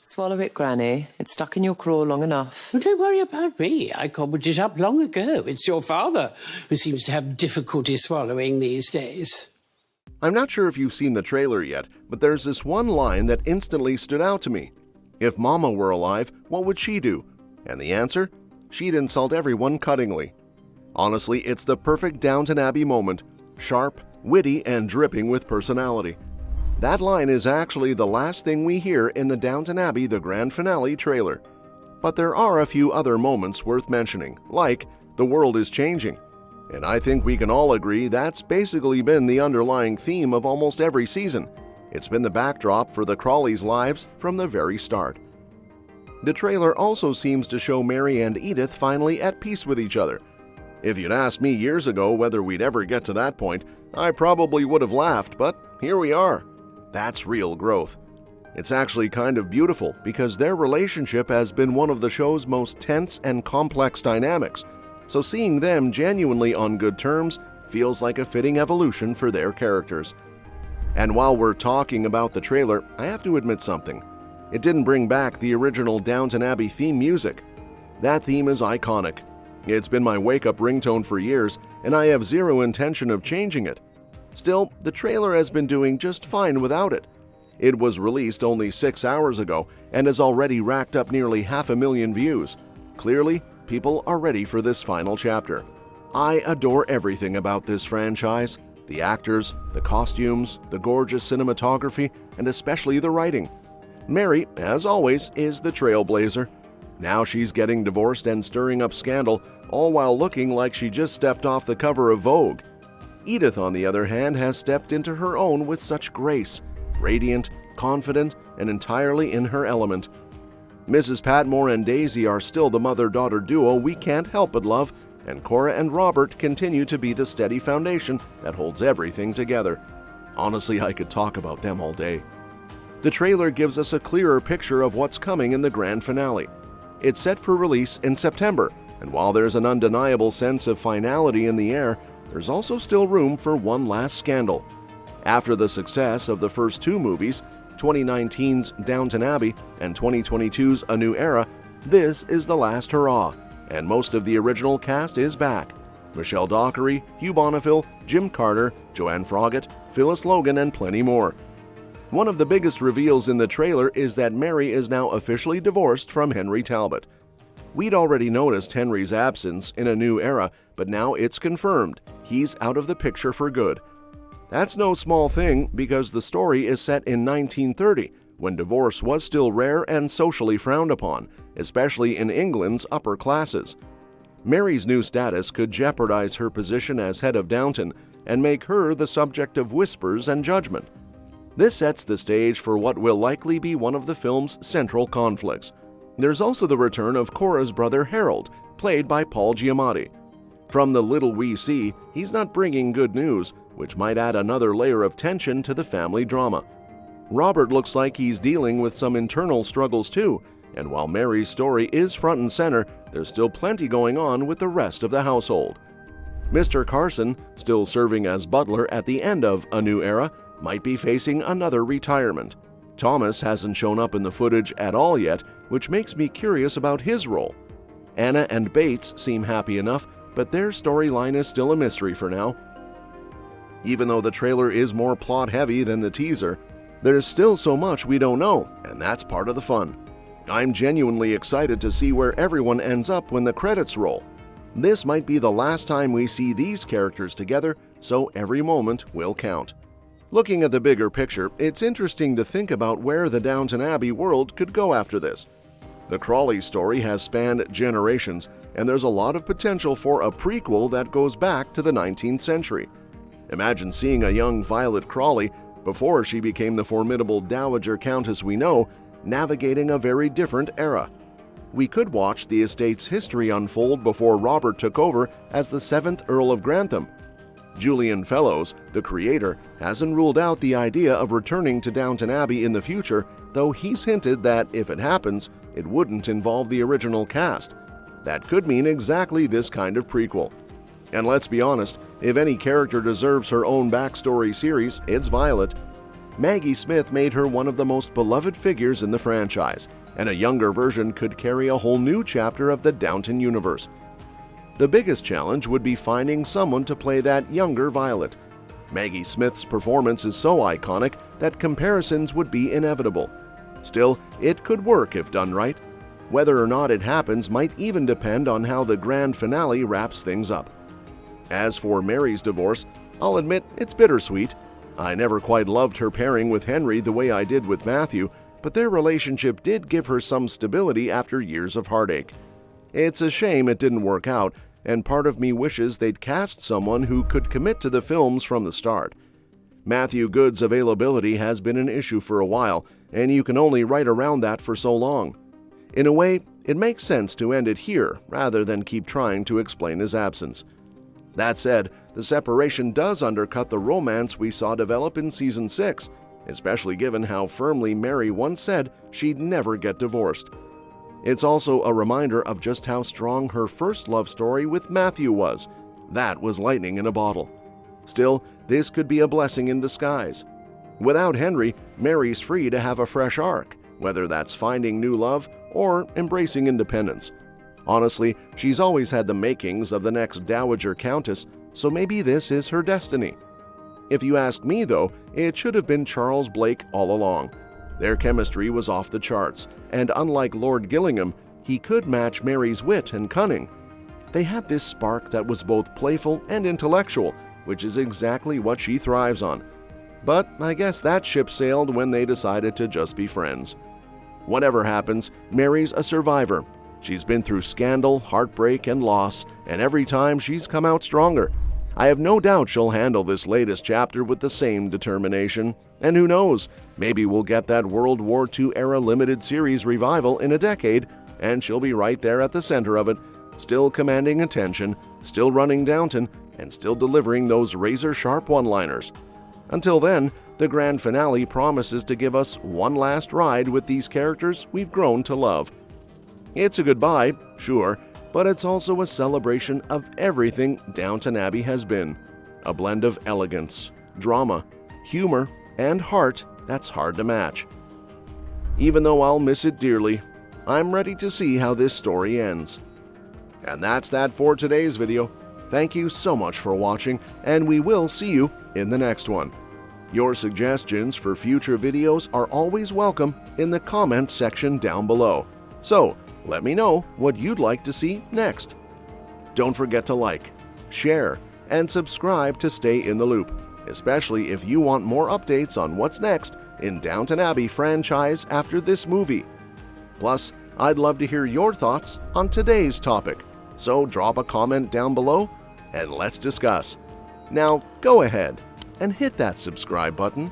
Swallow it, Granny. It's stuck in your craw long enough. Well, don't worry about me. I gobbled it up long ago. It's your father who seems to have difficulty swallowing these days. I'm not sure if you've seen the trailer yet, but there's this one line that instantly stood out to me. If Mama were alive, what would she do? And the answer? She'd insult everyone cuttingly. Honestly, it's the perfect Downton Abbey moment. Sharp, witty, and dripping with personality. That line is actually the last thing we hear in the Downton Abbey The Grand Finale trailer. But there are a few other moments worth mentioning, like the world is changing. And I think we can all agree that's basically been the underlying theme of almost every season. It's been the backdrop for the Crawleys' lives from the very start. The trailer also seems to show Mary and Edith finally at peace with each other. If you'd asked me years ago whether we'd ever get to that point, I probably would have laughed, but here we are. That's real growth. It's actually kind of beautiful because their relationship has been one of the show's most tense and complex dynamics, so seeing them genuinely on good terms feels like a fitting evolution for their characters. And while we're talking about the trailer, I have to admit something. It didn't bring back the original Downton Abbey theme music. That theme is iconic. It's been my wake-up ringtone for years, and I have zero intention of changing it. Still, the trailer has been doing just fine without it. It was released only 6 hours ago and has already racked up nearly 500,000 views. Clearly, people are ready for this final chapter. I adore everything about this franchise. The actors, the costumes, the gorgeous cinematography, and especially the writing. Mary, as always, is the trailblazer. Now she's getting divorced and stirring up scandal, all while looking like she just stepped off the cover of Vogue. Edith, on the other hand, has stepped into her own with such grace, radiant, confident, and entirely in her element. Mrs. Patmore and Daisy are still the mother-daughter duo we can't help but love, and Cora and Robert continue to be the steady foundation that holds everything together. Honestly, I could talk about them all day. The trailer gives us a clearer picture of what's coming in the grand finale. It's set for release in September, and while there's an undeniable sense of finality in the air, there's also still room for one last scandal. After the success of the first two movies, 2019's Downton Abbey and 2022's A New Era, this is the last hurrah, and most of the original cast is back. Michelle Dockery, Hugh Bonneville, Jim Carter, Joanne Froggatt, Phyllis Logan, and plenty more. One of the biggest reveals in the trailer is that Mary is now officially divorced from Henry Talbot. We'd already noticed Henry's absence in A New Era, but now it's confirmed he's out of the picture for good. That's no small thing because the story is set in 1930, when divorce was still rare and socially frowned upon, especially in England's upper classes. Mary's new status could jeopardize her position as head of Downton and make her the subject of whispers and judgment. This sets the stage for what will likely be one of the film's central conflicts. There's also the return of Cora's brother Harold, played by Paul Giamatti. From the little we see, he's not bringing good news, which might add another layer of tension to the family drama. Robert looks like he's dealing with some internal struggles too, and while Mary's story is front and center, there's still plenty going on with the rest of the household. Mr. Carson, still serving as butler at the end of A New Era, might be facing another retirement. Thomas hasn't shown up in the footage at all yet, which makes me curious about his role. Anna and Bates seem happy enough, but their storyline is still a mystery for now. Even though the trailer is more plot-heavy than the teaser, there's still so much we don't know, and that's part of the fun. I'm genuinely excited to see where everyone ends up when the credits roll. This might be the last time we see these characters together, so every moment will count. Looking at the bigger picture, it's interesting to think about where the Downton Abbey world could go after this. The Crawley story has spanned generations, and there's a lot of potential for a prequel that goes back to the 19th century. Imagine seeing a young Violet Crawley, before she became the formidable Dowager Countess we know, navigating a very different era. We could watch the estate's history unfold before Robert took over as the 7th Earl of Grantham. Julian Fellowes, the creator, hasn't ruled out the idea of returning to Downton Abbey in the future, though he's hinted that if it happens, it wouldn't involve the original cast. That could mean exactly this kind of prequel. And let's be honest, if any character deserves her own backstory series, it's Violet. Maggie Smith made her one of the most beloved figures in the franchise, and a younger version could carry a whole new chapter of the Downton universe. The biggest challenge would be finding someone to play that younger Violet. Maggie Smith's performance is so iconic that comparisons would be inevitable. Still, it could work if done right. Whether or not it happens might even depend on how the grand finale wraps things up. As for Mary's divorce, I'll admit it's bittersweet. I never quite loved her pairing with Henry the way I did with Matthew, but their relationship did give her some stability after years of heartache. It's a shame it didn't work out, and part of me wishes they'd cast someone who could commit to the films from the start. Matthew Goode's availability has been an issue for a while, and you can only write around that for so long. In a way, it makes sense to end it here rather than keep trying to explain his absence. That said, the separation does undercut the romance we saw develop in Season 6, especially given how firmly Mary once said she'd never get divorced. It's also a reminder of just how strong her first love story with Matthew was. That was lightning in a bottle. Still, this could be a blessing in disguise. Without Henry, Mary's free to have a fresh arc, whether that's finding new love or embracing independence. Honestly, she's always had the makings of the next Dowager Countess, so maybe this is her destiny. If you ask me, though, it should have been Charles Blake all along. Their chemistry was off the charts, and unlike Lord Gillingham, he could match Mary's wit and cunning. They had this spark that was both playful and intellectual, which is exactly what she thrives on. But I guess that ship sailed when they decided to just be friends. Whatever happens, Mary's a survivor. She's been through scandal, heartbreak, and loss, and every time she's come out stronger. I have no doubt she'll handle this latest chapter with the same determination. And who knows, maybe we'll get that World War II era limited series revival in a decade, and she'll be right there at the center of it, still commanding attention, still running Downton, and still delivering those razor-sharp one-liners. Until then, the grand finale promises to give us one last ride with these characters we've grown to love. It's a goodbye, sure, but it's also a celebration of everything Downton Abbey has been. A blend of elegance, drama, humor, and heart that's hard to match. Even though I'll miss it dearly, I'm ready to see how this story ends. And that's that for today's video. Thank you so much for watching, and we will see you in the next one. Your suggestions for future videos are always welcome in the comments section down below. So, let me know what you'd like to see next. Don't forget to like, share, and subscribe to stay in the loop, especially if you want more updates on what's next in Downton Abbey franchise after this movie. Plus, I'd love to hear your thoughts on today's topic, so drop a comment down below and let's discuss. Now, go ahead and hit that subscribe button